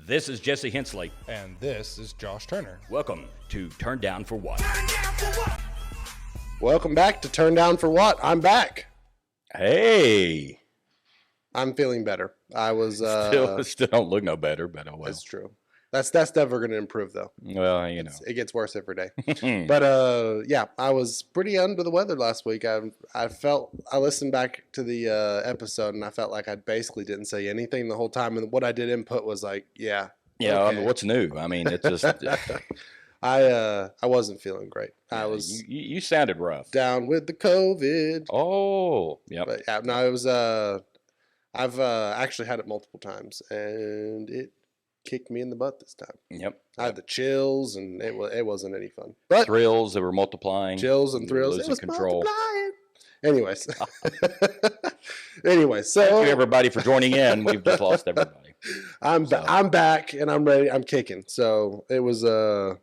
This is Jesse Hensley. And this is Josh Turner. Welcome to Turn Down for What? Welcome back to Turn Down for What? I'm back. Hey. I'm feeling better. I was Still don't look no better, but oh well. That's true. That's never going to improve though. Well, you know. It gets worse every day. But yeah, I was pretty under the weather last week. I listened back to the episode and I felt like I basically didn't say anything the whole time, and what I did input was like, yeah. Yeah, okay. I mean, what's new? I mean, it's just I wasn't feeling great. Yeah, I was you sounded rough. down with the COVID. Oh, yeah. But yeah, no, it was I've actually had it multiple times and it kicked me in the butt this time. Yep. I had the chills and it wasn't any fun. But thrills that were multiplying. chills and thrills. Losing It was control. multiplying. Anyways. So Thank you everybody for joining in. We've just lost everybody. I'm back and I'm ready. I'm kicking. So it was a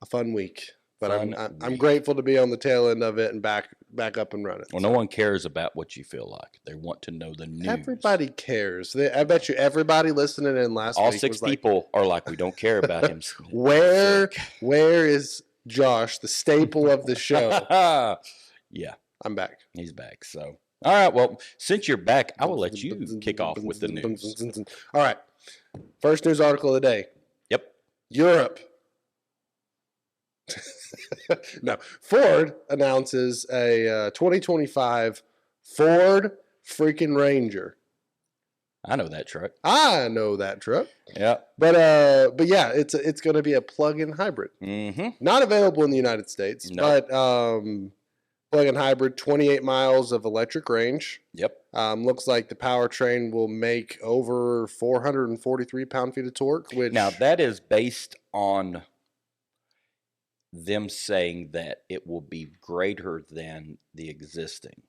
fun week. But I'm grateful to be on the tail end of it and back up and running. Well, no one cares about what you feel like. They want to know the news. Everybody cares. I bet you everybody listening in last All week 6 was people are like, we don't care about him. Where is Josh, the staple of the show? Yeah. I'm back. He's back. So, all right. Well, since you're back, I will let you kick off with the news. All right. First news article of the day. Yep. Europe. No. Ford announces a 2025 Ford freaking Ranger. I know that truck. I know that truck. Yeah. But yeah, it's going to be a plug-in hybrid. Mm-hmm. Not available in the United States, No. but plug-in hybrid, 28 miles of electric range. Yep. Looks like the powertrain will make over 443 pound-feet of torque. Which Now, that is based on them saying that it will be greater than the existing.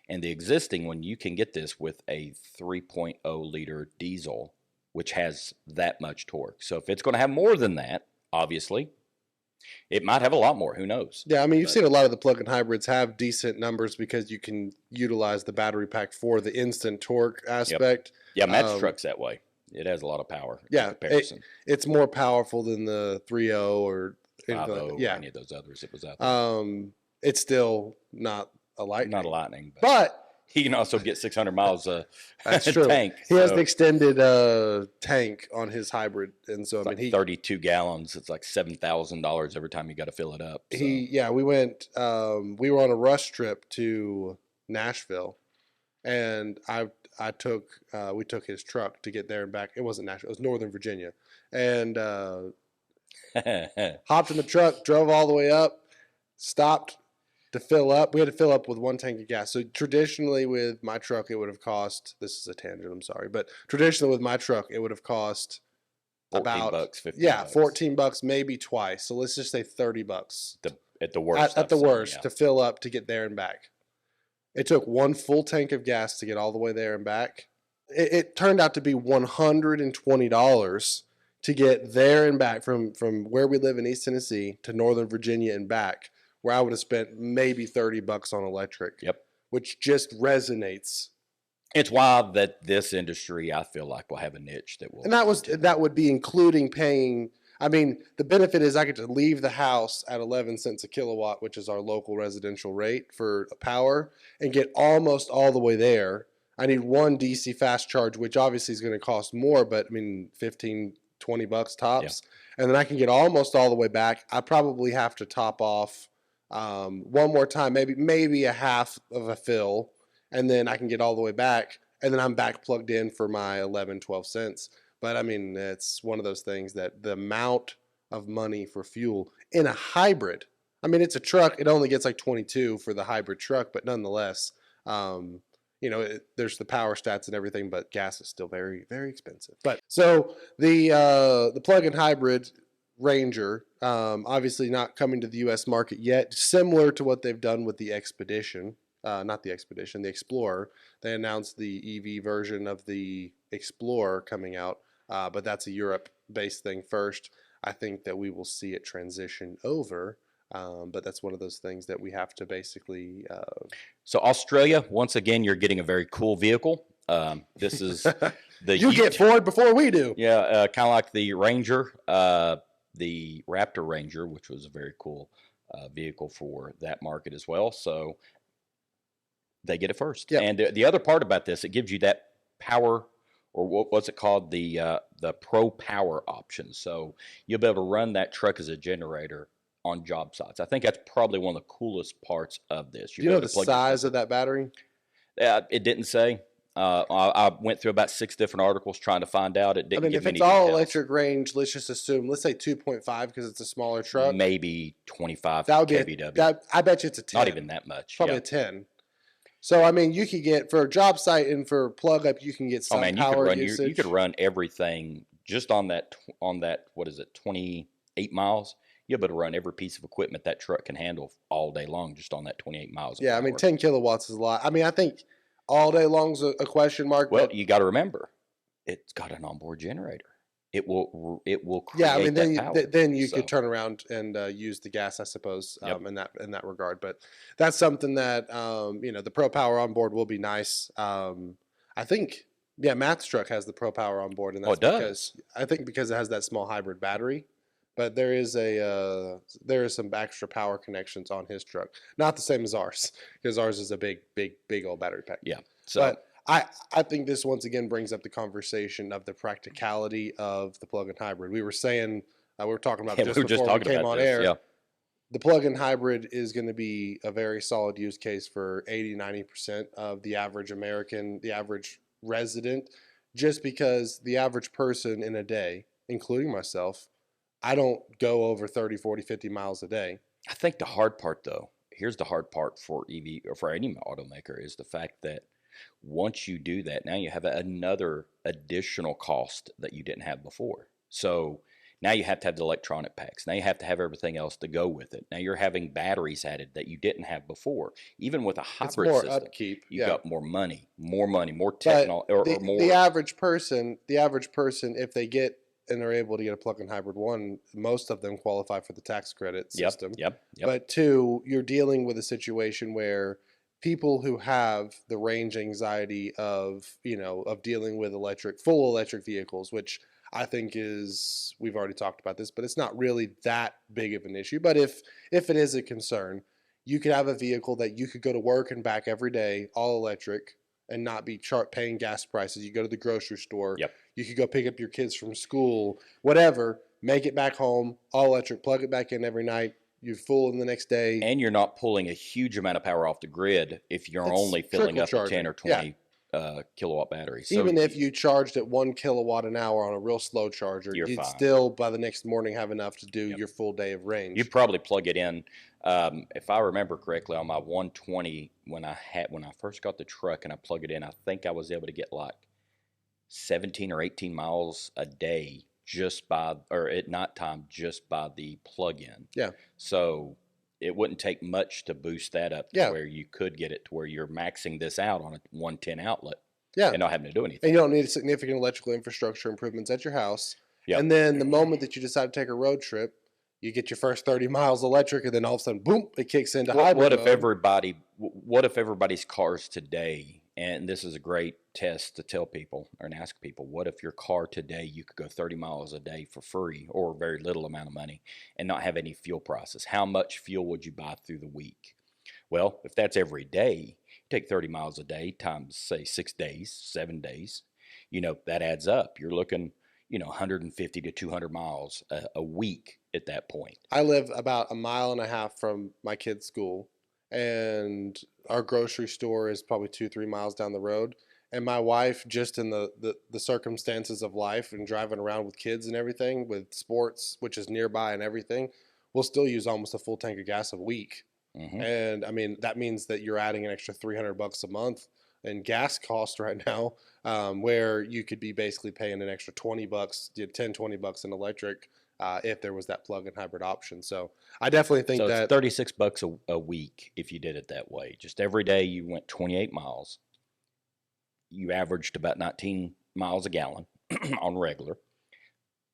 And the existing one, you can get this with a 3.0 liter diesel, which has that much torque. So if it's going to have more than that, obviously, it might have a lot more. Who knows? Yeah, I mean, you've seen a lot of the plug-in hybrids have decent numbers because you can utilize the battery pack for the instant torque aspect. Yep. Yeah, Matt's truck's that way. It has a lot of power. Yeah, in comparison. It's more powerful than the 3.0 or 5.0 yeah. or any of those others. It was out there. It's still not a Lightning. Not a Lightning, but he can also get 600 miles that's true. tank. He has an extended tank on his hybrid, and so It's I mean, 32 gallons. It's like $7,000 every time you got to fill it up. So. We went. We were on a rush trip to Nashville, and we took his truck to get there and back. It wasn't Nashville. It was Northern Virginia, and hopped in the truck, drove all the way up, stopped to fill up. We had to fill up with 1 tank of gas. So traditionally with my truck, it would have cost, this is a tangent, I'm sorry, but traditionally with my truck, it would have cost about $14, $15. Yeah, $14, maybe twice. So let's just say $30 at the worst. At the worst to fill up to get there and back. It took 1 full tank of gas to get all the way there and back. It turned out to be $120 to get there and back from where we live in East Tennessee to Northern Virginia and back, where I would have spent maybe $30 on electric. Yep. Which just resonates. It's wild that this industry, I feel like, will have a niche that will. And that would be including paying. I mean, the benefit is I get to leave the house at 11 cents a kilowatt, which is our local residential rate for power, and get almost all the way there. I need 1 DC fast charge, which obviously is going to cost more, but I mean, $15, $20 tops. Yeah. And then I can get almost all the way back. I probably have to top off 1 more time, maybe a half of a fill, and then I can get all the way back, and then I'm back plugged in for my 11, 12 cents. But I mean, it's one of those things that the amount of money for fuel in a hybrid, I mean, it's a truck. It only gets like 22 for the hybrid truck, but nonetheless, there's the power stats and everything, but gas is still very, very expensive. But so the plug-in hybrid Ranger, obviously not coming to the U.S. market yet, similar to what they've done with the Expedition. Not the Expedition, the Explorer. They announced the EV version of the Explorer coming out, but that's a Europe-based thing first. I think that we will see it transition over But that's one of those things that we have to basically. So Australia, once again, you're getting a very cool vehicle. This is the you get Ute. Ford before we do. Yeah, kind of like the Ranger, the Raptor Ranger, which was a very cool vehicle for that market as well. So they get it first. Yep. And the other part about this, it gives you that power, or what's it called, the Pro Power option. So you'll be able to run that truck as a generator on job sites. I think that's probably one of the coolest parts of this. Do you know the size of that battery? It didn't say. I went through about 6 different articles trying to find out. It didn't. If it's all electric range, let's just assume, let's say 2.5 because it's a smaller truck. Maybe 25 that would be kVW. I bet you it's a 10. Not even that much. Probably a 10. So you could get for a job site and for plug up, you can get some power usage. You could run everything just on that. What is it? 28 miles. You're able to run every piece of equipment that truck can handle all day long, just on that 28 miles. Yeah, 10 kilowatts is a lot. I think all day long is a question mark. Well, you got to remember, it's got an onboard generator. It will create then that power. Then you could turn around and use the gas, I suppose, in that regard. But that's something that the Pro Power on board will be nice. I think Matt's truck has the Pro Power on board, and that's because it has that small hybrid battery. But there is some extra power connections on his truck. Not the same as ours, because ours is a big old battery pack. Yeah. So but I think this once again brings up the conversation of the practicality of the plug-in hybrid. We were saying we were talking about before we came on air. Yeah. The plug-in hybrid is going to be a very solid use case for 80-90% of the average American, the average resident, just because the average person in a day, including myself, I don't go over 30, 40, 50 miles a day. I think the hard part, though, here's the hard part for EV or for any automaker, is the fact that once you do that, now you have another additional cost that you didn't have before. So now you have to have the electronic packs. Now you have to have everything else to go with it. Now you're having batteries added that you didn't have before. Even with a hybrid system, upkeep. You got more technology, or more. The average person, if they get and are able to get a plug-in hybrid, one, most of them qualify for the tax credit system. Yep. But two, you're dealing with a situation where people who have the range anxiety of dealing with full electric vehicles, which I think we've already talked about this, but it's not really that big of an issue. But if it is a concern, you could have a vehicle that you could go to work and back every day, all electric, and not be paying gas prices. You go to the grocery store. Yep. You could go pick up your kids from school, whatever, make it back home, all electric, plug it back in every night. You're full in the next day. And you're not pulling a huge amount of power off the grid if you're only filling up a 10 or 20 kilowatt battery. So even if you charged at 1 kilowatt an hour on a real slow charger, you'd fine. Still by the next morning have enough to do your full day of range. You'd probably plug it in. If I remember correctly, on my 120, when I first got the truck and I plugged it in, I think I was able to get like 17 or 18 miles a day at nighttime just by the plug-in. Yeah. So it wouldn't take much to boost that up to where you could get it to where you're maxing this out on a 110 outlet. Yeah. And not having to do anything. And you don't need significant electrical infrastructure improvements at your house. Yep. And then the moment that you decide to take a road trip, you get your first 30 miles electric, and then all of a sudden, boom, it kicks into hybrid mode. What if everybody's cars today, and this is a great test to tell people or ask people, what if your car today, you could go 30 miles a day for free or very little amount of money and not have any fuel prices? How much fuel would you buy through the week? Well, if that's every day, take 30 miles a day times, say, 6 days, 7 days, that adds up. You're looking, 150 to 200 miles a week at that point. I live about 1.5 miles from my kid's school, and our grocery store is probably 2-3 miles down the road. And my wife, just in the circumstances of life and driving around with kids and everything, with sports, which is nearby and everything, will still use almost a full tank of gas a week. Mm-hmm. And that means that you're adding an extra $300 a month in gas cost right now, where you could be basically paying an extra $20, $10-20 in electric if there was that plug-in hybrid option. So I definitely think that it's $36 a week if you did it that way. Just every day you went 28 miles. You averaged about 19 miles a gallon on regular.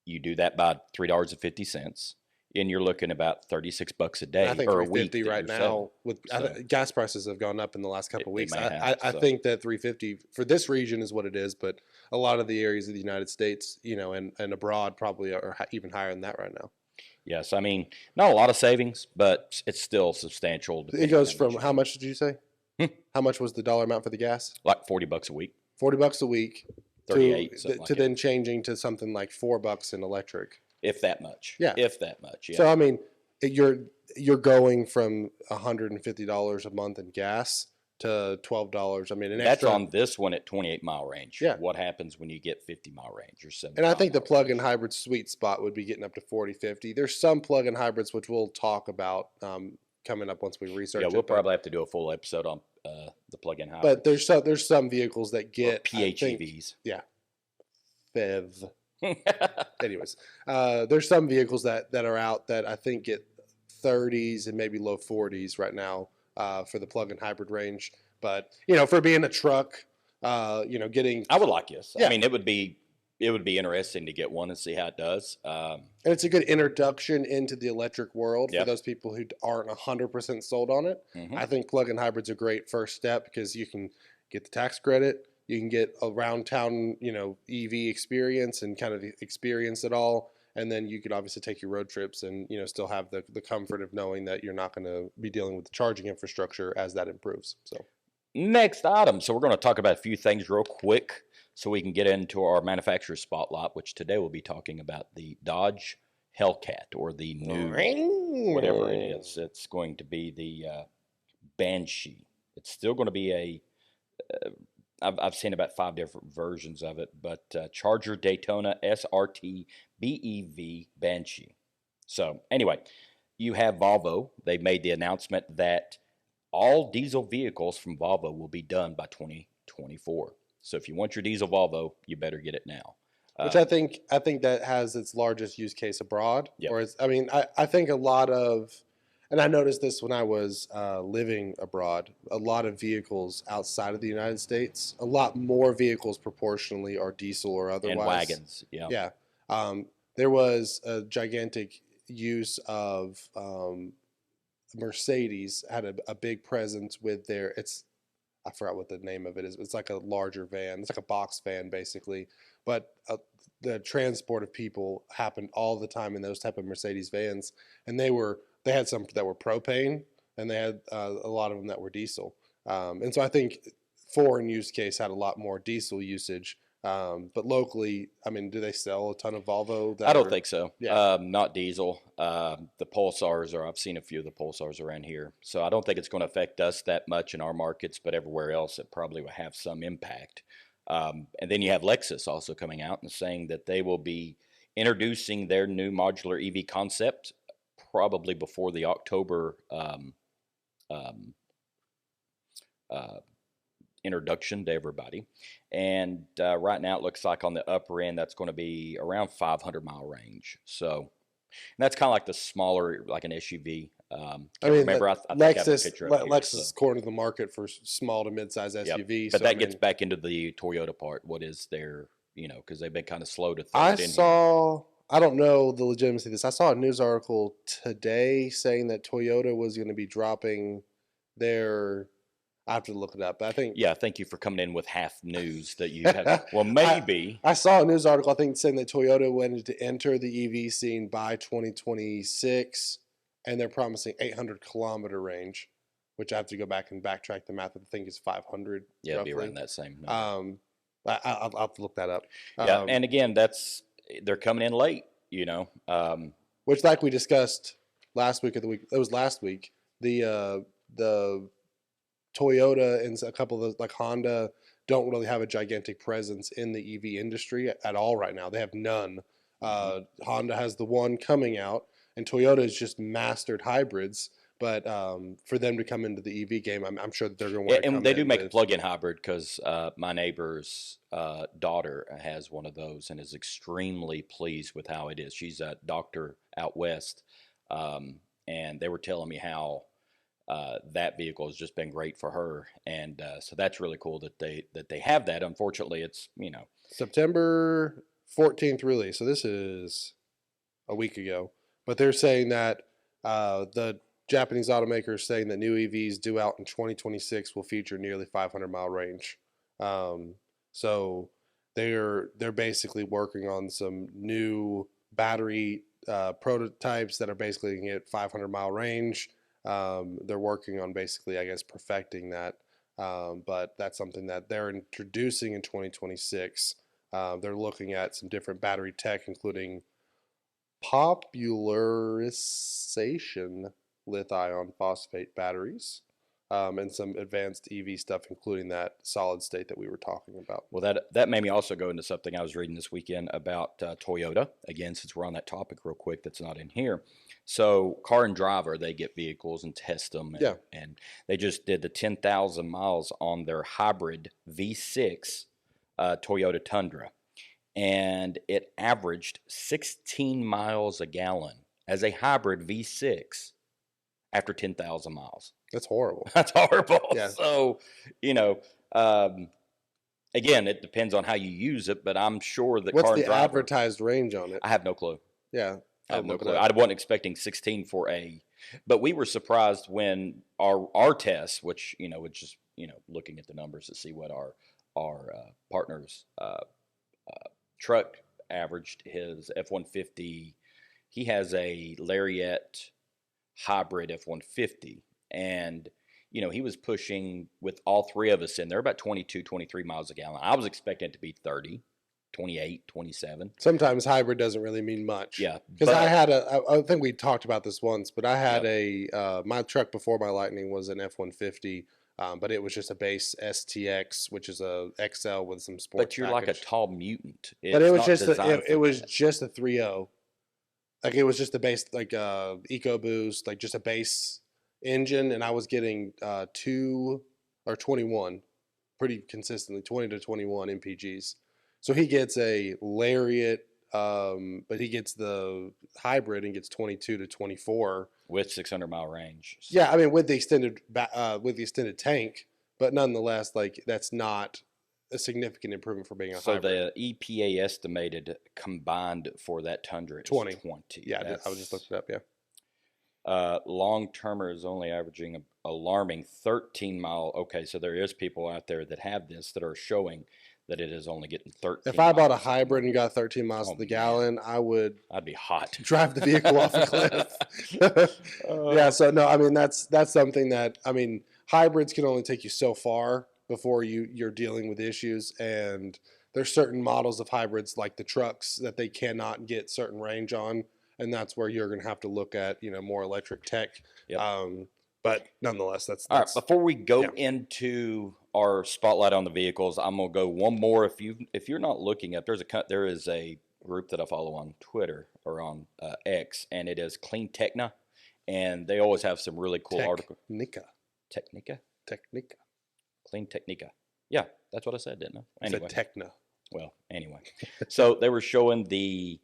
You do that by $3.50. and you're looking about $36 a And day I think or a week 350 that right you're selling. now with So gas prices have gone up in the last couple of they weeks. may have. I So think that 350 for this region is what it is, but a lot of the areas of the United States, and abroad probably are even higher than that right now. yes, I mean not a lot of savings, but it's still substantial. It Depending goes on from what how much did you say? How much was the dollar amount for the gas? like $40 a week, $40 a week 38 something like to that, then changing to something like $4 in electric. if that much. Yeah. If that much. So Yeah. I mean, you're going from $150 a month in gas to $12. I mean, an That's extra. on this one at 28-mile range. Yeah. What happens when you get 50-mile range or 70? And I think the range? plug-in hybrid sweet spot would be getting up to 40, 50. There's some plug-in hybrids which we'll talk about coming up once we research Yeah, it. we'll probably have to do a full episode on the plug-in hybrid. But there's some vehicles that get PHEVs. Yeah, PHEV. Anyways, there's some vehicles that are out that I think get 30s and maybe low 40s right now for the plug-in hybrid range. But for being a truck, getting I would like this. Yeah. I mean, it would be interesting to get one and see how it does. and it's a good introduction into the electric world Yep. for those people who aren't 100% sold on it. Mhm. I think plug-in hybrid's a great first step because you can get the tax credit, you can get around town, EV experience and kind of experience it all. And then you could obviously take your road trips and, still have the comfort of knowing that you're not going to be dealing with the charging infrastructure as that improves. So Next item. So we're going to talk about a few things real quick so we can get into our manufacturer spotlight, which today we'll be talking about the Dodge Hellcat, or the new, whatever it is. It's going to be the Banshee. It's still going to be I've seen about 5 different versions of it, but Charger Daytona SRT BEV Banshee. So anyway, you have Volvo. They made the announcement that all diesel vehicles from Volvo will be done by 2024. So if you want your diesel Volvo, you better get it now. Which I think that has its largest use case abroad. Yep. Or I think a lot of, and I noticed this when I was living abroad, a lot of vehicles outside of the United States, a lot more vehicles proportionally are diesel or otherwise. And wagons, yeah. Yeah. There was a gigantic use of Mercedes had a big presence with I forgot what the name of it is. It's like a larger van. It's like a box van basically, but the transport of people happened all the time in those type of Mercedes vans, and they had some that were propane, and they had a lot of them that were diesel. And so I think foreign use case had a lot more diesel usage. But locally, I mean, do they sell a ton of Volvo? I don't think so. Yeah. Not diesel. The Pulsars I've seen a few of the Pulsars around here. So I don't think it's going to affect us that much in our markets, but everywhere else it probably will have some impact. And then you have Lexus also coming out and saying that they will be introducing their new modular EV concept probably before the October introduction to everybody. And right now it looks like on the upper end that's going to be around 500-mile range. So and that's kind of like the smaller, like an SUV. I remember, I think I have a picture of it here, Lexus is cornered the market for small to mid-size SUVs. But that gets back into the Toyota part. What is their, because they've been kind of slow to throw it in here. I don't know the legitimacy of this. I saw a news article today saying that Toyota was going to be dropping their. I have to look it up. But I think. Yeah, thank you for coming in with half news that you have. Well, maybe. I saw a news article, I think, saying that Toyota wanted to enter the EV scene by 2026, and they're promising 800-kilometer range, which I have to go back and backtrack the math. I think is 500. Yeah, it'd be around that same number. I'll have to look that up. Yeah, and again, they're coming in late, Which, like we discussed last week of the week, it was last week. The Toyota and a couple of like Honda don't really have a gigantic presence in the EV industry at all right now. They have none. Honda has the one coming out, and Toyota has just mastered hybrids. But for them to come into the EV game, I'm sure that they're going to want to come in. And they do make a plug-in hybrid because my neighbor's daughter has one of those and is extremely pleased with how it is. She's a doctor out west, and they were telling me how that vehicle has just been great for her, and so that's really cool that they have that. Unfortunately, it's September 14th release, so this is a week ago. But they're saying that the Japanese automaker is saying that new EVs due out in 2026 will feature nearly 500-mile range. So they're basically working on some new battery prototypes that are basically going to get 500-mile range. They're working on basically, I guess, perfecting that. But that's something that they're introducing in 2026. They're looking at some different battery tech, including popularization lithium phosphate batteries, and some advanced EV stuff, including that solid state that we were talking about. Well, that made me also go into something I was reading this weekend about Toyota. Again, since we're on that topic real quick, that's not in here. So Car and Driver, they get vehicles and test them. And they just did the 10,000 miles on their hybrid V6 Toyota Tundra. And it averaged 16 miles a gallon as a hybrid V6 after 10,000 miles. That's horrible. That's horrible. Yeah. So, again, it depends on how you use it, but I'm sure that What's Car and the Driver, advertised range on it? I have no clue. Yeah. I have no clue. I wasn't expecting 16 but we were surprised when our test, which, which is, looking at the numbers to see what our partners truck averaged his F-150. He has a Lariat hybrid F-150, and he was pushing, with all three of us in there, about 22, 23 miles a gallon. I was expecting it to be 30, 28, 27. Sometimes hybrid doesn't really mean much. Yeah. Because I think we talked about this once, but I had my truck before my Lightning was an F-150, but it was just a base STX, which is a XL with some sports. But you're like a tall mutant. But it was just it was just a 3.0. Like it was just a base, like EcoBoost, like just a base engine, and I was getting 2 or 21 pretty consistently, 20 to 21 MPGs. So he gets a Lariat, but he gets the hybrid and gets 22 to 24 with 600-mile range. Yeah, I mean with the extended tank, but nonetheless, like that's not a significant improvement for being a hybrid. So the EPA estimated combined for that Tundra is 20. Yeah, I was just looking it up, yeah. Long-termer is only averaging a alarming 13 mile. Okay, so there is people out there that have this that are showing that it is only getting 13. If I bought a hybrid and got 13 miles to the gallon, I'd be hot. Drive the vehicle off a cliff. Yeah, so no, I mean that's something that, I mean, hybrids can only take you so far before you're dealing with issues, and there's certain models of hybrids like the trucks that they cannot get certain range on, and that's where you're going to have to look at more electric tech. Yep. But nonetheless, that's all right. Before we go into our spotlight on the vehicles, I'm gonna go one more. If you're not looking up, there is a group that I follow on Twitter or on X, and it is Clean Techna, and they always have some really cool articles. Technica. Clean Technica. Yeah, that's what I said, didn't I? Anyway. Said Techna. Well, anyway. So they were showing the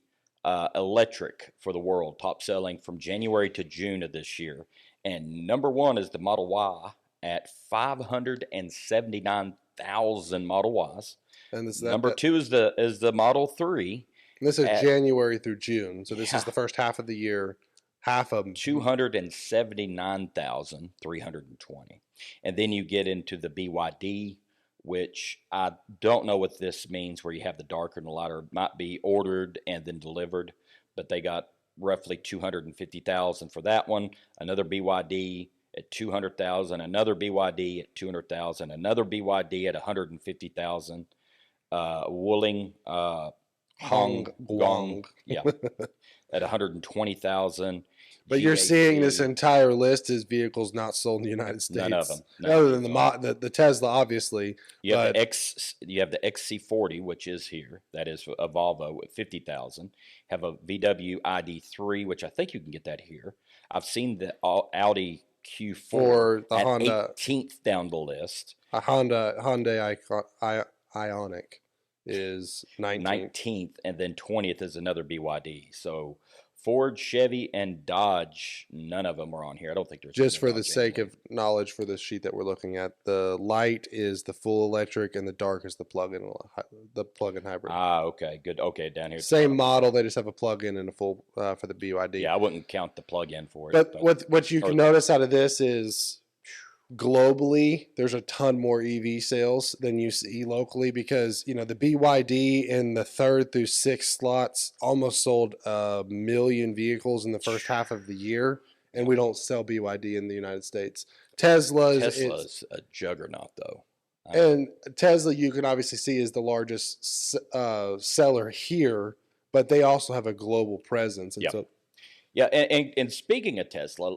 electric for the world, top selling from January to June of this year. And number one is the Model Y at 579,000 Model Ys. And number two is the Model 3. This is January through June. So this is the first half of the year. Half of 279,320. And then you get into the BYD, which I don't know what this means, where you have the darker and the lighter. It might be ordered and then delivered, but they got roughly 250,000 for that one. Another BYD at 200,000. Another BYD at 200,000. Another BYD at 150,000. Wuling Hong Guang, at 120,000. But you're seeing this entire list is vehicles not sold in the United States. None of them. Other than the Tesla, obviously. You have the XC40, which is here. That is a Volvo at 50,000. Have a VW ID3, which I think you can get that here. I've seen the Audi Q4 the at Honda 18th down the list. A Hyundai Ioniq is 19th. 19th, and then 20th is another BYD. So Ford, Chevy, and Dodge. None of them are on here. I don't think there's Just any for the Dodge sake anyway. of knowledge for the sheet that we're looking at, the light is the full electric and the dark is the plug-in hybrid. Okay, good. Okay, down here. At the Same bottom. model, they just have a plug-in and a full for the BYD. Yeah, I wouldn't count the plug-in for it. But what you can notice out of this is globally, there's a ton more EV sales than you see locally because, you know, the BYD in the 3rd through 6th slots almost sold 1 million vehicles in the first half of the year, and we don't sell BYD in the United States. Tesla's a juggernaut, though. And Tesla, you can obviously see, is the largest seller here, but they also have a global presence. And so, yeah, and speaking of Tesla,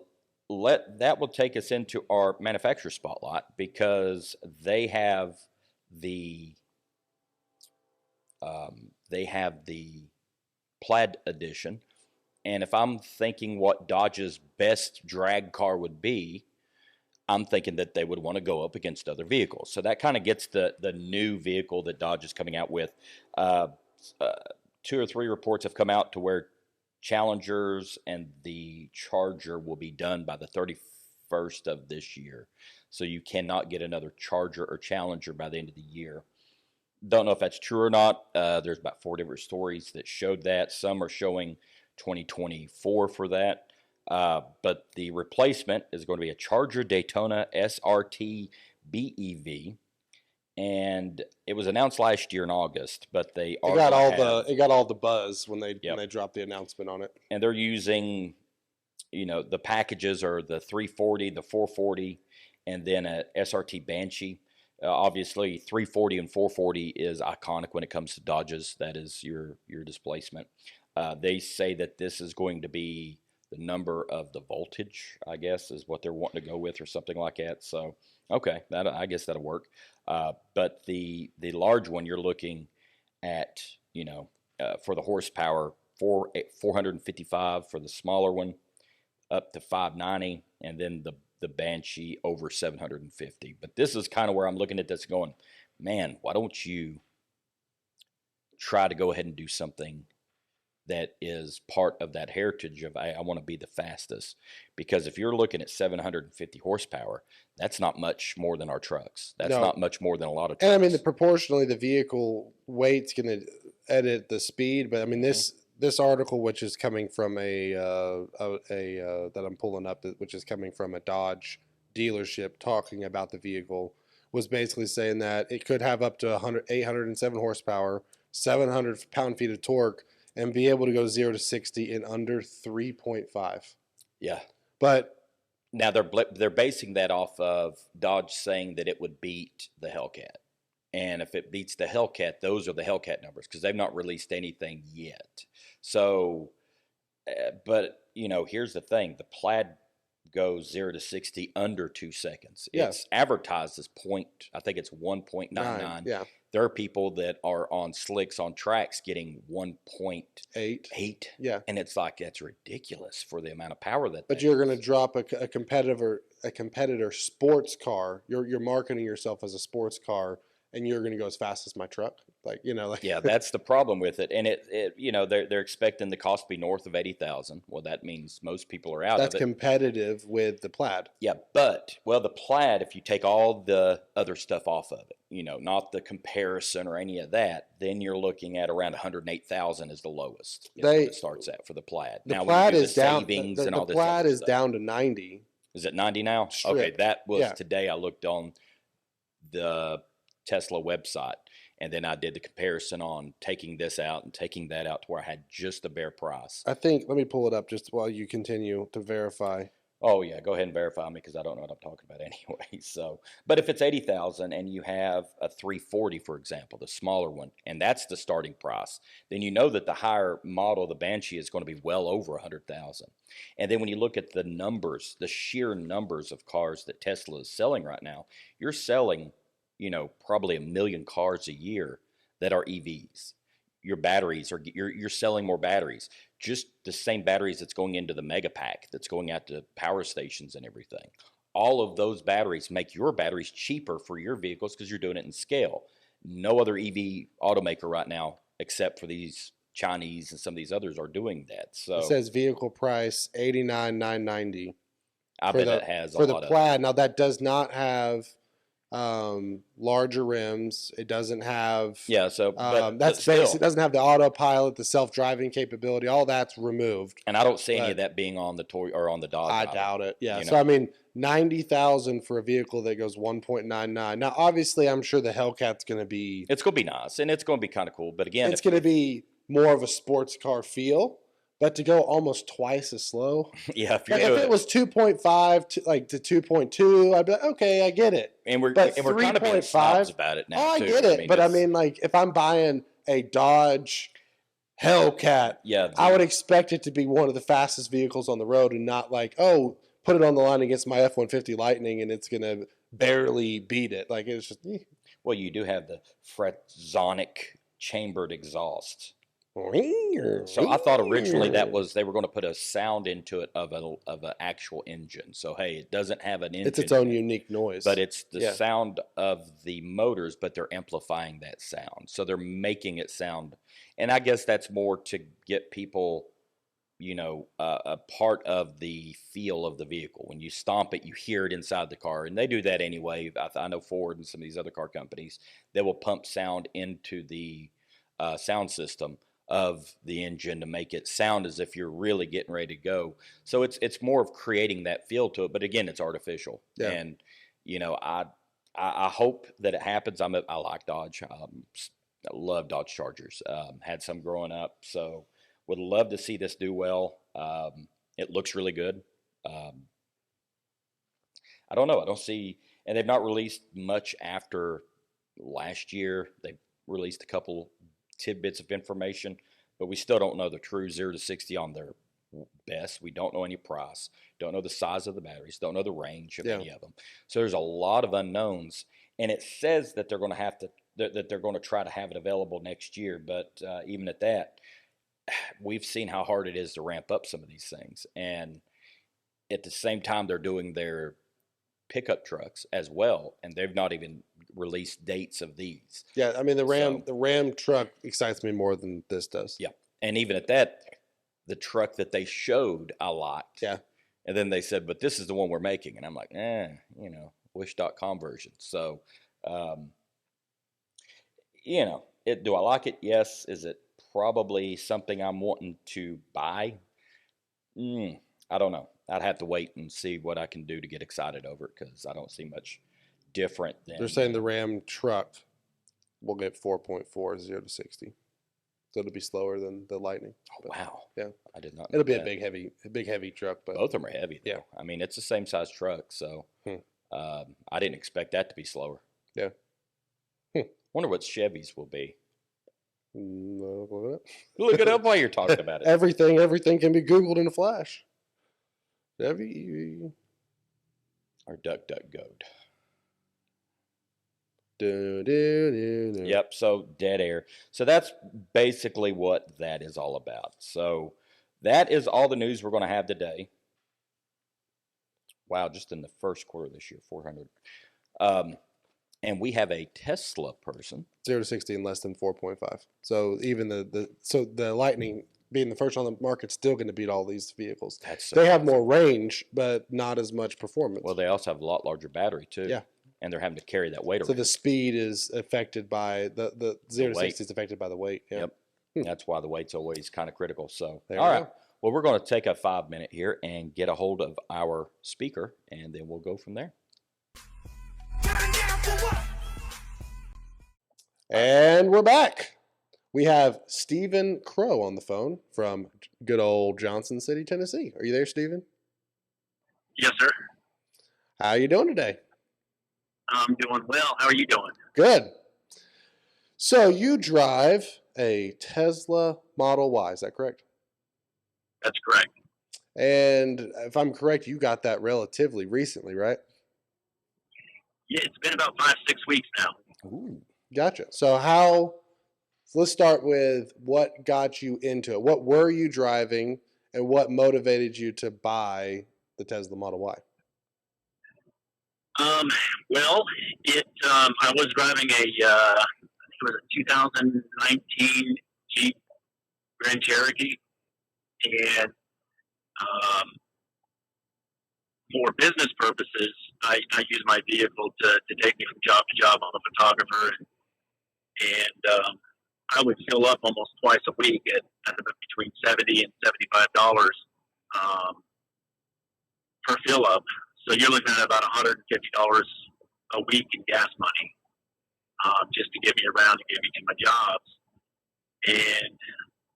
that will take us into our manufacturer spotlight because they have the Plaid edition, and if I'm thinking what Dodge's best drag car would be, I'm thinking that they would want to go up against other vehicles. So that kind of gets the new vehicle that Dodge is coming out with. 2 or 3 reports have come out to where Challengers and the Charger will be done by the 31st of this year. So you cannot get another Charger or Challenger by the end of the year. Don't know if that's true or not. There's about 4 different stories that showed that. Some are showing 2024 for that. But the replacement is going to be a Charger Daytona SRT BEV. And it was announced last year in August, but it got all the buzz when they dropped the announcement on it. And they're using, you know, the packages are the 340, the 440, and then a SRT Banshee. Obviously, 340 and 440 is iconic when it comes to Dodges. That is your displacement. They say that this is going to be the number of the voltage, I guess, is what they're wanting to go with or something like that. So, okay, I guess that'll work. But the large one, you're looking at, you know, for the horsepower, 455 for the smaller one, up to 590, and then the Banshee over 750. But this is kind of where I'm looking at this going, man, why don't you try to go ahead and do something that is part of that heritage of I want to be the fastest? Because if you're looking at 750 horsepower, that's not much more than our trucks. That's not much more than a lot of trucks. And I mean, proportionally, the vehicle weight's going to edit the speed. But I mean, this article, which is coming from that I'm pulling up, which is coming from a Dodge dealership talking about the vehicle, was basically saying that it could have up to 807 horsepower, 700 pound-feet of torque, and be able to go 0 to 60 in under 3.5. Yeah. But now they're basing that off of Dodge saying that it would beat the Hellcat. And if it beats the Hellcat, those are the Hellcat numbers because they've not released anything yet. So, but, you know, here's the thing. The Plaid goes 0 to 60 under 2 seconds. Yeah. It's advertised as I think it's 1.99. Yeah. There are people that are on slicks on tracks getting 1.8. Yeah. And it's like, that's ridiculous for the amount of power that. But you're going to drop a competitor sports car. You're marketing yourself as a sports car, and you're going to go as fast as my truck. Yeah, that's the problem with it. And it you know, they're expecting the cost to be north of 80,000. Well, that means most people are out of it. That's competitive with the Plaid. Yeah, but the Plaid, if you take all the other stuff off of it, you know, not the comparison or any of that, then you're looking at around 108,000 is the lowest. What it starts at for the Plaid. The Plaid is down. The Plaid is down to 90. Is it 90 now? Strict. Okay, that was today. I looked on the Tesla website, and then I did the comparison on taking this out and taking that out to where I had just the bare price. I think, let me pull it up just while you continue to verify. Oh yeah, go ahead and verify me because I don't know what I'm talking about anyway. So, but if it's 80,000 and you have a 340, for example, the smaller one, and that's the starting price, then you know that the higher model, the Banshee, is going to be well over 100,000. And then when you look at the numbers, the sheer numbers of cars that Tesla is selling right now, you're selling, you know, probably 1 million cars a year that are EVs. Your batteries are, you're selling more batteries. Just the same batteries that's going into the mega pack, that's going out to power stations and everything. All of those batteries make your batteries cheaper for your vehicles because you're doing it in scale. No other EV automaker right now, except for these Chinese and some of these others are doing that. So It says vehicle price $89,990 I for bet the it has a for the lot of. Plaid. Now that does not have larger rims. It doesn't have Yeah, so that's but still, basic. It doesn't have the autopilot, the self-driving capability. All that's removed. and I don't see any but of that being on the Toy or on the Dodge. I either, doubt it. Yeah. you So know. I mean, 90,000 for a vehicle that goes 1.99. Now, obviously, I'm sure the Hellcat's going to be. It's going to be nice, and it's going to be kind of cool. But again, It's going to be more of a sports car feel, but to go almost twice as slow. yeah, if you're Like, if it was 2.5 to 2.2, I'd be like, okay, I get it. and we're but kind of being 3.5 snobs about it now. Oh, I too. get it. But I it's- mean, like, if I'm buying a Dodge Hellcat, yeah, I would expect it to be one of the fastest vehicles on the road and not like, oh, put it on the line against my F-150 Lightning and it's going to barely beat it. Like, it's just, well, you do have the Fretzonic chambered exhaust. So I thought originally that was they were going to put a sound into it of an actual engine. So hey, it doesn't have an engine. It's its own unique noise. But it's the sound of the motors, but they're amplifying that sound. So they're making it sound, and I guess that's more to get people, a part of the feel of the vehicle. When you stomp it, you hear it inside the car, and they do that anyway. I know Ford and some of these other car companies, they will pump sound into the sound system of the engine to make it sound as if you're really getting ready to go. So it's more of creating that feel to it. But again, it's artificial. Yeah. And I hope that it happens. I like Dodge. I love Dodge Chargers. Had some growing up, so would love to see this do well. It looks really good. I don't know. I don't see, and they've not released much after last year. They released a couple tidbits of information, but we still don't know the true 0 to 60 on their best. We don't know any price, don't know the size of the batteries, don't know the range of any of them. So there's a lot of unknowns, and it says that they're going to have to that they're going to try to have it available next year. But even at that, we've seen how hard it is to ramp up some of these things, and at the same time they're doing their pickup trucks as well, and they've not even released dates of these. Yeah, I mean the Ram truck excites me more than this does. Yeah, and even at that, the truck that they showed I liked. Yeah, and then they said, but this is the one we're making, and I'm like, Wish.com version. So, do I like it? Yes. Is it probably something I'm wanting to buy? I don't know. I'd have to wait and see what I can do to get excited over it, because I don't see much different than. They're saying the Ram truck will get 4.4 0 to 60, so it'll be slower than the Lightning. Oh, wow! Yeah, I did not. It'll be a big heavy truck, but both of them are heavy. Though. Yeah, I mean it's the same size truck, so I didn't expect that to be slower. Yeah. Wonder what Chevys will be. Look it up while you're talking about it. Everything can be Googled in a flash. Chevy or DuckDuckGo. Yep. So dead air. So that's basically what that is all about. So that is all the news we're going to have today. Wow, just in the first quarter of this year, 400. And we have a Tesla person. 0 to 60 in less than 4.5. So even the Lightning being the first on the market still going to beat all these vehicles. They have more range, but not as much performance. Well, they also have a lot larger battery too. Yeah. And they're having to carry that weight around. So the speed is affected by the 0 to 60 is affected by the weight. Yeah. Yep. That's why the weight's always kind of critical. So, there all right. Well, we're going to take a 5-minute here and get a hold of our speaker, and then we'll go from there. And we're back. We have Stephen Crow on the phone from good old Johnson City, Tennessee. Are you there, Stephen? Yes, sir. How are you doing today? I'm doing well. How are you doing? Good. So you drive a Tesla Model Y, is that correct? That's correct. And if I'm correct, you got that relatively recently, right? Yeah, it's been about 5-6 weeks now. Ooh, gotcha. So let's start with what got you into it. What were you driving and what motivated you to buy the Tesla Model Y? Well, I was driving a 2019 Jeep Grand Cherokee, and for business purposes, I use my vehicle to take me from job to job. I'm a photographer, and I would fill up almost twice a week at between $70 and $75 per fill up. So you're looking at about $150 a week in gas money, just to get me around and get me to my jobs. And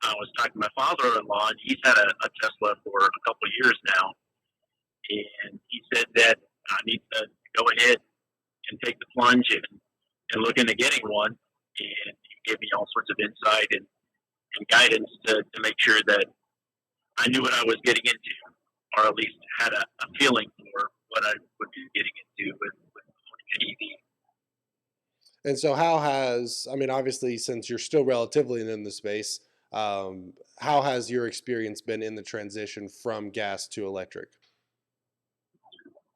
I was talking to my father-in-law, and he's had a Tesla for a couple of years now. And he said that I need to go ahead and take the plunge and look into getting one. And he gave me all sorts of insight and guidance to make sure that I knew what I was getting into, or at least had a feeling for what I would be getting into with owning an EV. And so how has, I mean, obviously, since you're still relatively in the space, how has your experience been in the transition from gas to electric?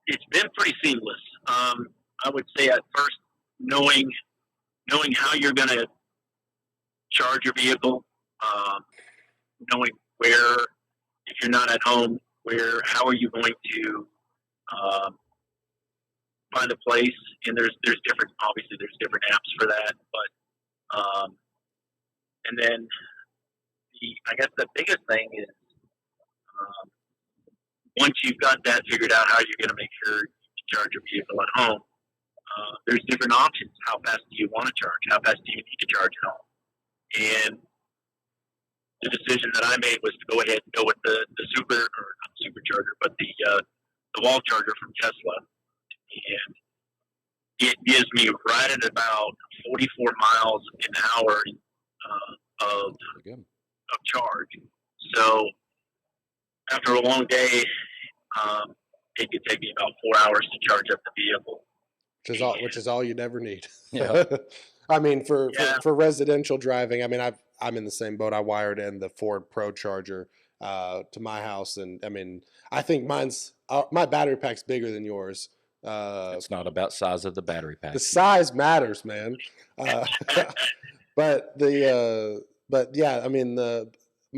It's been pretty seamless. I would say at first, knowing how you're going to charge your vehicle, knowing where, if you're not at home, how are you going to find a place? And there's different apps for that, but and then I guess the biggest thing is once you've got that figured out, how you're going to make sure you charge your vehicle at home. There's different options. How fast do you want to charge? How fast do you need to charge at home? And the decision that I made was to go ahead and go with the not supercharger, but the wall charger from Tesla. And it gives me right at about 44 miles an hour of charge. So after a long day, it could take me about 4 hours to charge up the vehicle. Which is all you never need. Yeah. I mean, for residential driving, I mean, I'm in the same boat. I wired in the Ford Pro charger to my house, and I mean, I think my battery pack's bigger than yours. It's not about size of the battery pack. The size matters, man. But yeah, I mean,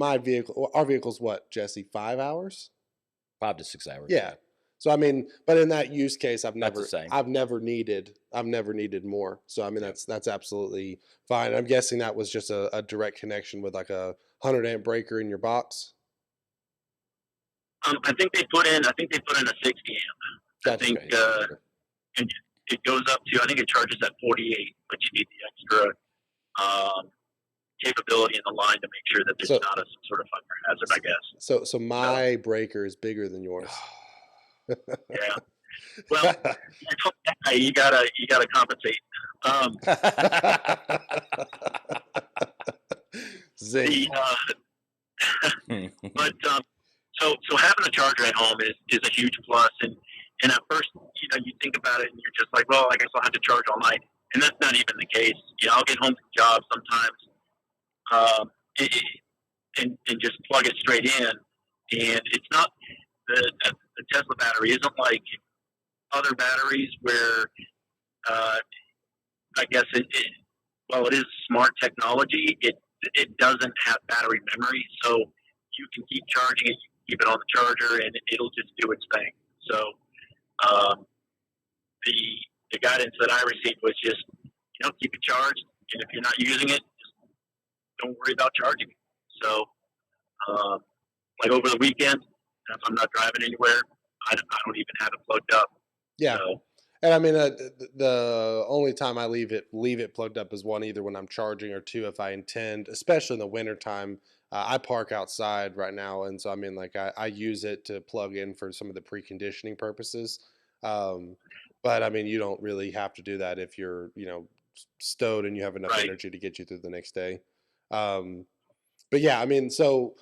our vehicle's what, Jesse? 5 hours? 5 to 6 hours. Yeah. So I mean, but in that use case, I've That's the same. never needed more. So I mean, that's absolutely fine. I'm guessing that was just a direct connection with like a 100 amp breaker in your box. I think they put in a 60 amp. That's I think, and it goes up to, I think it charges at 48, but you need the extra capability in the line to make sure that there's not some sort of fire hazard, I guess. So my breaker is bigger than yours. Yeah. Well, you gotta compensate. Zing. But so having a charger at home is a huge plus. And at first, you think about it and you're just like, well, I guess I'll have to charge all night. And that's not even the case. I'll get home from jobs sometimes, and just plug it straight in. And it's not the Tesla battery isn't like other batteries where I guess while it is smart technology, it doesn't have battery memory, so you can keep charging it, you can keep it on the charger, and it'll just do its thing. So the guidance that I received was just keep it charged, and if you're not using it, just don't worry about charging it. So like over the weekend, if I'm not driving anywhere, I don't even have it plugged up. Yeah. So, and I mean, the only time I leave it plugged up is either when I'm charging, or two, if I intend, especially in the wintertime, I park outside right now. And so, I mean, like I use it to plug in for some of the preconditioning purposes. But I mean, you don't really have to do that if you're, stowed and you have enough energy to get you through the next day. But yeah, I mean, so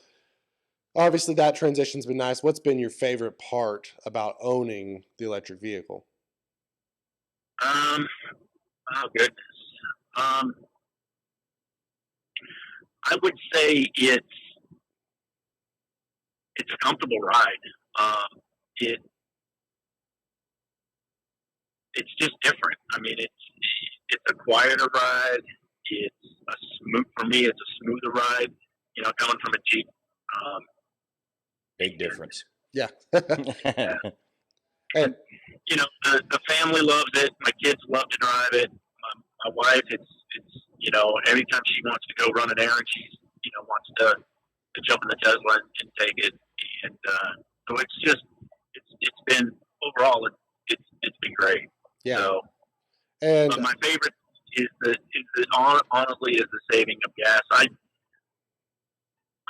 obviously that transition's been nice. What's been your favorite part about owning the electric vehicle? oh goodness. I would say it's a comfortable ride. It's just different. I mean, it's a quieter ride. For me, it's a smoother ride. coming from a Jeep. Big difference. Yeah. Yeah. And The family loves it. My kids love to drive it. My wife, it's every time she wants to go run an errand, she's wants to jump in the Tesla and take it. And so it's been overall it's been great. yeah. So, And but my favorite honestly is the saving of gas.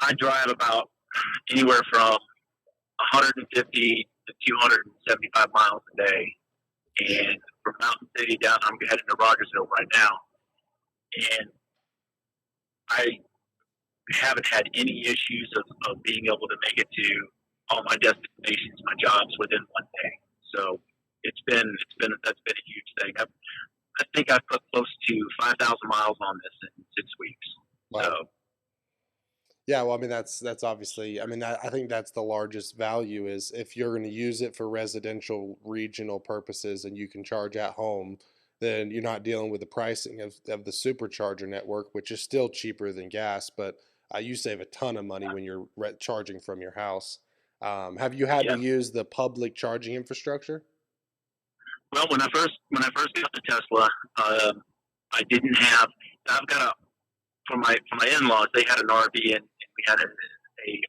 I drive about anywhere from 150 to 275 miles a day, and from Mountain City down, I'm heading to Rogersville right now, and I haven't had any issues of being able to make it to all my destinations, my jobs within one day. So that's been a huge thing. I think I've put close to 5,000 miles on this in 6 weeks. wow. So Yeah, well, I mean that's obviously. I mean, I think that's the largest value is if you're going to use it for residential regional purposes and you can charge at home, then you're not dealing with the pricing of the supercharger network, which is still cheaper than gas, but you save a ton of money when you're charging from your house. Have you had to yeah. use the public charging infrastructure? Well, when I first got the Tesla, I didn't have. I've got for my in-laws. They had an RV and we had a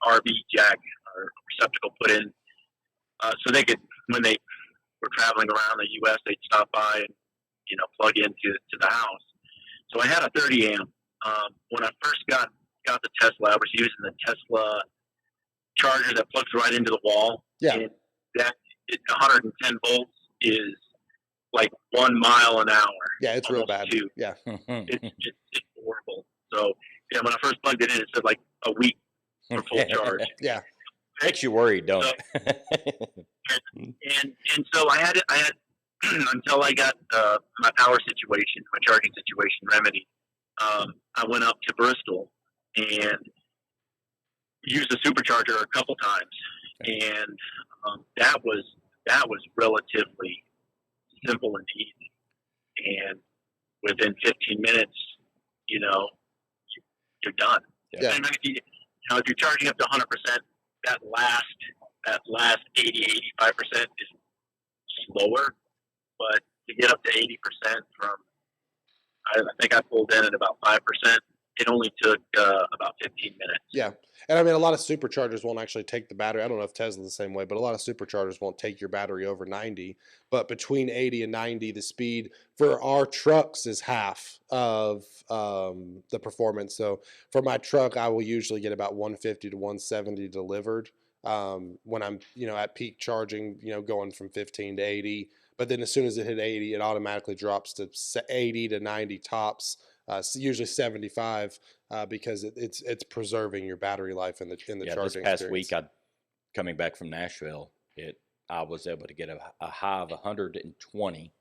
RV jack or receptacle put in, so they could, when they were traveling around the U.S., they'd stop by and plug into the house. So I had a 30 amp. When I first got the Tesla, I was using the Tesla charger that plugs right into the wall. Yeah. And that 110 volts is like 1 mile an hour. Yeah, it's real bad. 2. Yeah. It's horrible. So yeah, when I first plugged it in, it said like a week for full charge. Yeah. Makes you worried, don't it? and so I had until I got my power situation, my charging situation remedied. I went up to Bristol and used the supercharger a couple times, and that was relatively simple and easy. And within 15 minutes, you're done. Yeah. And if you're charging up to 100%, that last 80-85% is slower, but to get up to 80% from, I think I pulled in at about 5%. It only took about 15 minutes. Yeah. And I mean, a lot of superchargers won't actually take the battery. I don't know if Tesla's the same way, but a lot of superchargers won't take your battery over 90. But between 80 and 90, the speed for our trucks is half of the performance. So for my truck, I will usually get about 150 to 170 delivered when I'm, at peak charging, going from 15 to 80. But then as soon as it hit 80, it automatically drops to 80 to 90 tops. Usually 75 because it's preserving your battery life in the charging. This past experience. week, coming back from Nashville, I was able to get a high of 120,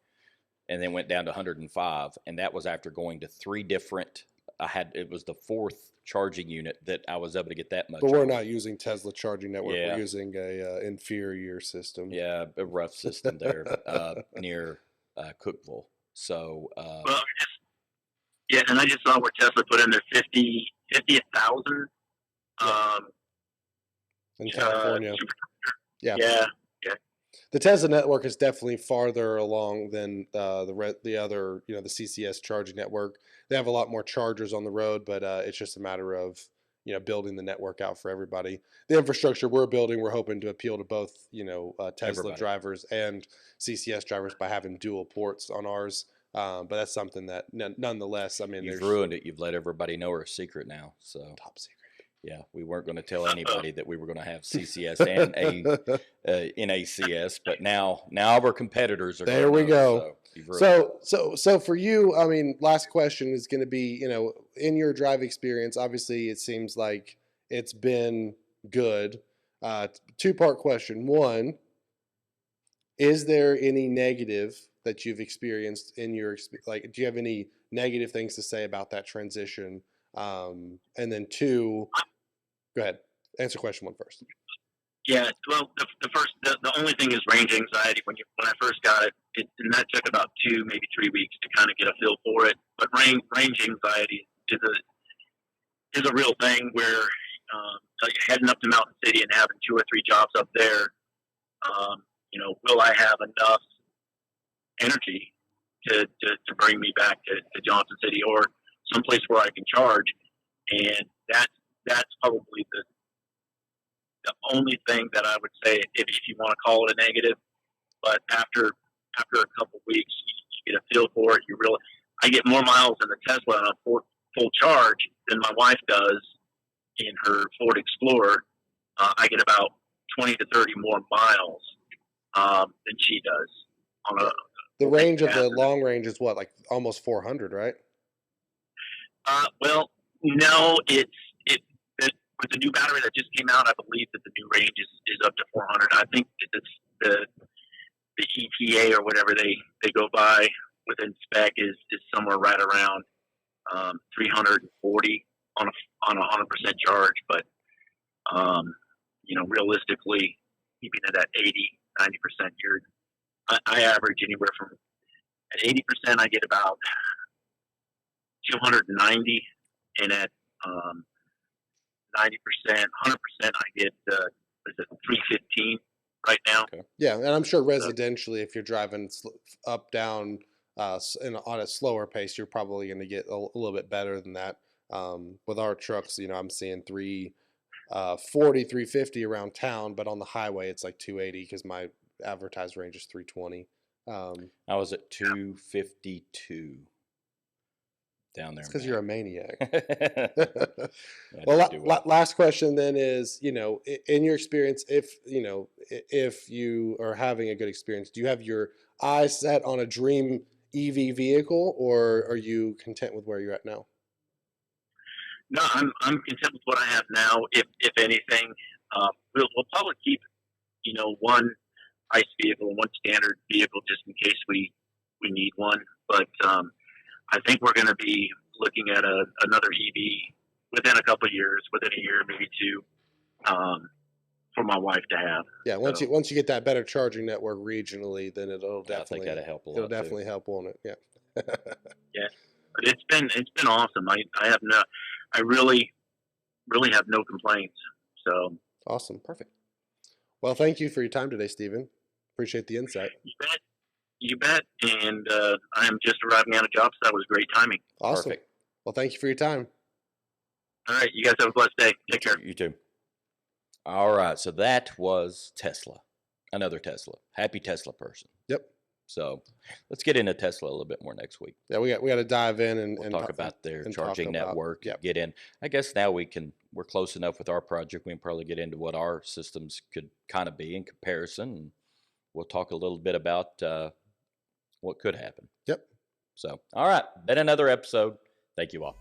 and then went down to 105, and that was after going to 3 different. It was the 4th charging unit that I was able to get that much. But we're not using Tesla charging network. Yeah. We're using a inferior system. Yeah, a rough system there near Cookville. So. Well, yeah, and I just saw where Tesla put in their 50,000. In California. Yeah. The Tesla network is definitely farther along than the other, the CCS charging network. They have a lot more chargers on the road, but it's just a matter of, building the network out for everybody. The infrastructure we're building, we're hoping to appeal to both, Tesla Everybody. drivers and CCS drivers by having dual ports on ours. But that's something that nonetheless, I mean, You've ruined it. You've let everybody know our secret now. So top secret. Yeah, we weren't going to tell anybody that we were going to have CCS and NACS, but now our competitors are. There we go. So So for you, I mean, last question is going to be, in your drive experience, obviously it seems like it's been good. 2-part question. One, is there any negative that you've experienced in your do you have any negative things to say about that transition? And then 2, go ahead. Answer question 1 first. Yeah, well, the only thing is range anxiety. When I first got it, and that took about 2, maybe 3 weeks to kind of get a feel for it. But range anxiety is a real thing where heading up to Mountain City and having 2 or 3 jobs up there, will I have enough energy to bring me back to Johnson City or someplace where I can charge? And that's probably the only thing that I would say, if you want to call it a negative. But after a couple of weeks, you get a feel for it. I get more miles in the Tesla on a full charge than my wife does in her Ford Explorer. I get about 20 to 30 more miles than she does on a. The range of the long range is what, like almost 400, right? Well, no, with the new battery that just came out, I believe that the new range is up to 400. I think it's the ETA or whatever they go by within spec is somewhere right around 340 on a 100% charge. But realistically, keeping it at 80-90%, I average anywhere from at 80%, I get about 290, and at 90%, 100%, I get 315 right now. Okay. Yeah, and I'm sure residentially, if you're driving up, down, on a slower pace, you're probably going to get a little bit better than that. With our trucks, I'm seeing 340, 350 around town, but on the highway, it's like 280 because my advertised range is 320. I was at 252 down there. It's because you're a maniac. Well, last question then is, in your experience, if you are having a good experience, do you have your eyes set on a dream EV vehicle, or are you content with where you're at now? No, I'm content with what I have now. If anything, we'll probably keep, one ICE vehicle and one standard vehicle just in case we need one. But I think we're going to be looking at another EV within a couple of years, within a year, maybe 2, for my wife to have. Yeah, once you get that better charging network regionally, then it'll definitely, I think that'll help a lot. It'll definitely help, won't it? Yeah. Yeah, but it's been awesome. I really have no complaints. So awesome, perfect. Well, thank you for your time today, Stephen. Appreciate the insight. You bet. And I am just arriving on a job, so that was great timing. Awesome. Perfect. Well, thank you for your time. All right. You guys have a blessed day. Take care. You too. All right. So that was Tesla. Another Tesla. Happy Tesla person. Yep. So let's get into Tesla a little bit more next week. Yeah, we got to dive in and talk about their charging network. Yep. Get in. I guess now we're close enough with our project. We can probably get into what our systems could kind of be in comparison. And we'll talk a little bit about what could happen. Yep. So, all right. Been another episode. Thank you all.